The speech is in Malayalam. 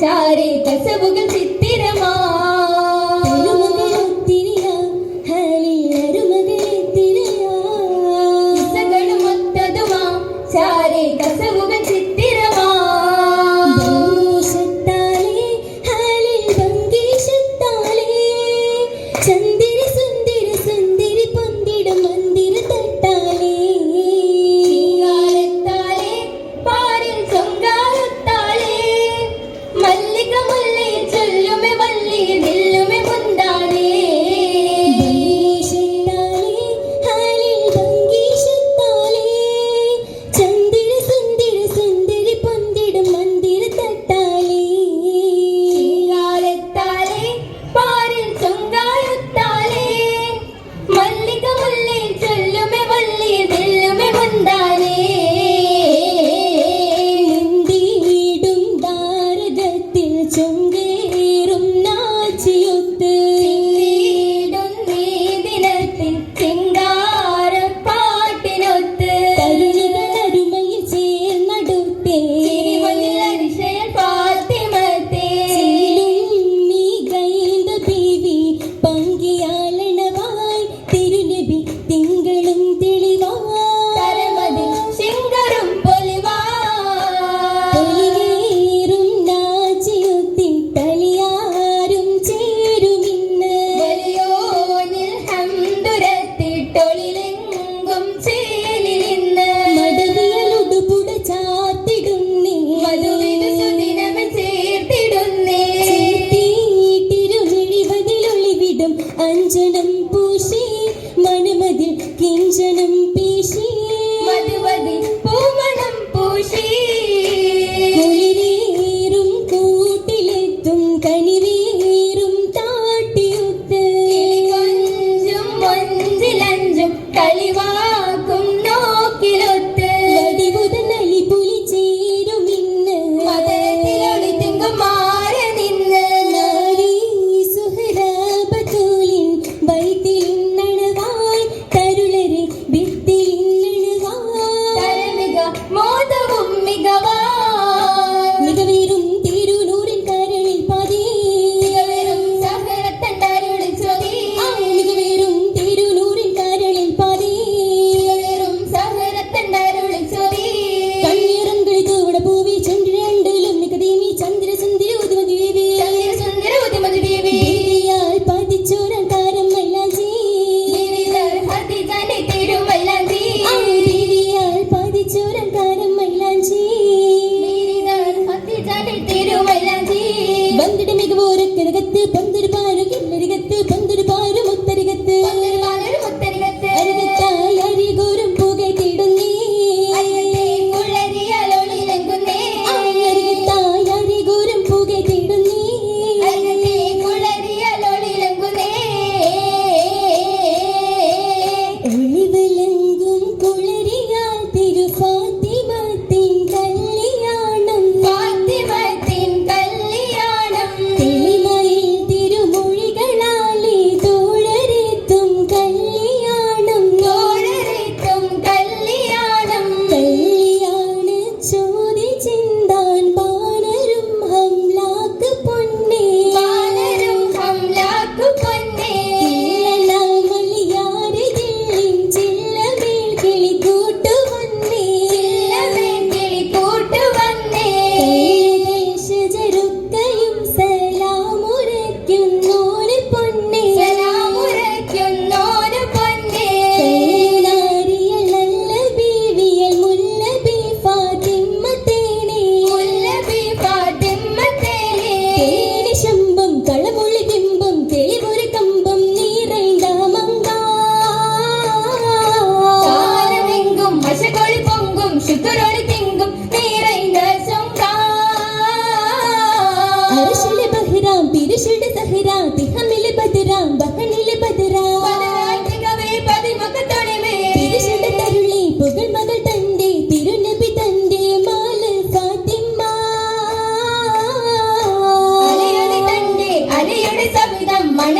ചാരെ കസവുകൾ ചിത്തിരമാ ചാരെ കസവുകൾ ചിത്തിരമാ ചന്ദിര സുന്ദര സുന്ദരി പൊന്തിടും മന്ദിര തട്ടാലേ ചിങ്കാരത്താലേ പാരിൽ ചൊങ്കാരത്താലേ മല്ലിക മുല്ലയിൽ ചൊല്ലുമെ വള്ളിയിൽ നില്ലുമെ മുന്താനേ ചന്ദിര സുന്ദര സുന്ദരി പൊന്തിടും മന്ദിര തട്ടാലേ ചിങ്കാരത്താലേ പാരിൽ ചൊങ്കാരത്താലേ മല്ലിക മുല്ലയിൽ ചൊല്ലുമെ വള്ളിയിൽ നില്ലുമെ മുന്താനേ മുന്തിടും താരകത്തിൽ ചൊങ്കേറും നാച്ചിയൊത്ത് ചിന്തിയിടും നീ ദിനത്തിൻ ചിങ്കാരപ്പാട്ടിനൊത്ത് കരുണികളരുമയിൽ ചേർന്നടുത്തേ ചിരിമൊന്നിൽ അതിശയൻ ഫാത്തിമത്തേ നീ ഗൈന്ദ ബീവി പങ്കിയാലണവായി തിരുനബി തിങ്കളും തെളിവായി തരമതിൽ ശിങ്കറും പൊലിവാ തെളിവേറും നാച്ചിയൊത്തിൻ തലിയാരും ചേരുമിന്ന് വലിയോനിൽ ഹംദുരത്തിട്ടൊളിലെങ്കും ചേലിലിന്ന് മടവിയലുടുപുട ചാർത്തിടുന്നേ മധുവിധു സുദിനമെ ചേർത്തിടുന്നേ തിരുമിഴിവതിലൊളിവിടും അഞ്ജനം പൂശി മനമതിൽ കിഞ്ചനം പീശി മധുവതി പൂമണം പൂശി കുളിരേറും കൂട്ടിലെത്തും കണിവേറും താട്ടിയൊത്ത് കൊഞ്ചും മൊഞ്ചിലഞ്ചും കളിവാക്കും നോക്കിലൊത്ത് വടിവുതനലി പുലി ചേരുമിന്ന് മദനത്തിലൊളി തിങ്കും മാറി നിന്ന് നാരീ സുഹ്റാബത്തുലിൻ ബൈത്തിലിന്നണവായി തരുളരെ ഭിത്തിലിന്നണവായി തരമിക മോദവും മികവാ മികവേറും തിരുനൂറിൻ കരളിൽ പതി മികവരും സഹനത്തണ്ടരുളി ചൊലി മികവേറും തിരുനൂറിൻ കരളിൽ പതി മികവരും സഹനത്തണ്ടരുളി ചൊലി കണ്ണീറങ്കൾ തൂവട പൂവി ചന്ദ്രണ്ടിലും മികതീമി ചന്ദ്ര സുന്ദരി ഉദ്മതി ദേവി ചന്ദ്രസുന്ദര ഉദിമതി ദേവി ദേവിയാൽ പതിച്ചോരൻ കാരം മൈലാഞ്ചി വിരിതർ ഹതിജാന്റെ തിരുമല്ലാഞ്ചി ദേവിയാൽ പതിച്ചോരൻ കാരം മൈലാഞ്ചി വിരിതർ ഹതിജാന്റെ തിരുമല്ലാഞ്ചി വന്നിട മികവോരക്കരകത്ത് പന്തൊരു പാരു കില്ലരികത്ത് പന്തൊരു പാരു മുത്തരികത്ത് പന്തിരുവാനൊരു മുത്തരികത്ത് അരികത്തായി അരികോരും പുകയ്ത്തിടുന്നേ അരികത്തെ കുളരിയലൊളിലെങ്കുന്നേ അരികത്തായി അരികോരും പുകയ്ത്തിടുന്നേ അരികത്തെ കുളരിയലൊളിലെങ്കുന്നേ ഒളിവിളങ്ങും കുളരിയാൽ തിരുഫാത്തിമത്തിൻ കല്യാണം ഫാത്തിമത്തിൻ കല്യാണം തെളിമയിൽ തിരുമൊഴികളാലെ തോഴരെത്തും കല്യാണം തോഴരെത്തും കല്യാണം കല്യാണ ചോദി ചിന്താൻ പാണരും ഹംലാക്ക് പൊന്നേ വാനരും ഹംലാക്കു പൊന്നേ മലയാരിതില്ലിൻ ചില്ലമേൽ കിളിക്കൂട്ടു വന്നേ ചില്ലമേൽ കിളിക്കൂട്ടു വന്നേ ദേശജരുക്കയും സലാമുരയ്ക്കുന്നോര് പൊന്നേ സലാമുരയ്ക്കുന്നോരു പൊന്നേ നാരിയലല്ല ബീവിയൽ മുല്ലബി ഫാത്തിമത്തേനെ മുല്ലബി ഫാത്തിമത്തേനെ തേനി ശമ്പം കളമൊളി ബിംബം തെളിവൊരു കമ്പം നീറൈണ്ട മങ്കാ കാലമെങ്കും മശകൊളി പൊങ്കും ശുക്രൊളി തിങ്കും നിറൈந்த ചൊങ്കാ അർശിലെ ബഹ്റാം പിരിശിടെ സഹ്റാ തിഹമിലെ ബദ്റാം ബഹനിലെ ബദ്റാം വനരാജ്ഞികവേ പതിമുഖത്തൊളിമേ പിരിശിടെ തരുളി പുകൾ മകൾ തന്റെ തിരുനബി തന്റെ മാല് ഫാത്തിമ അലയൊളി തന്റെ അലയുടെ സവിധം മണ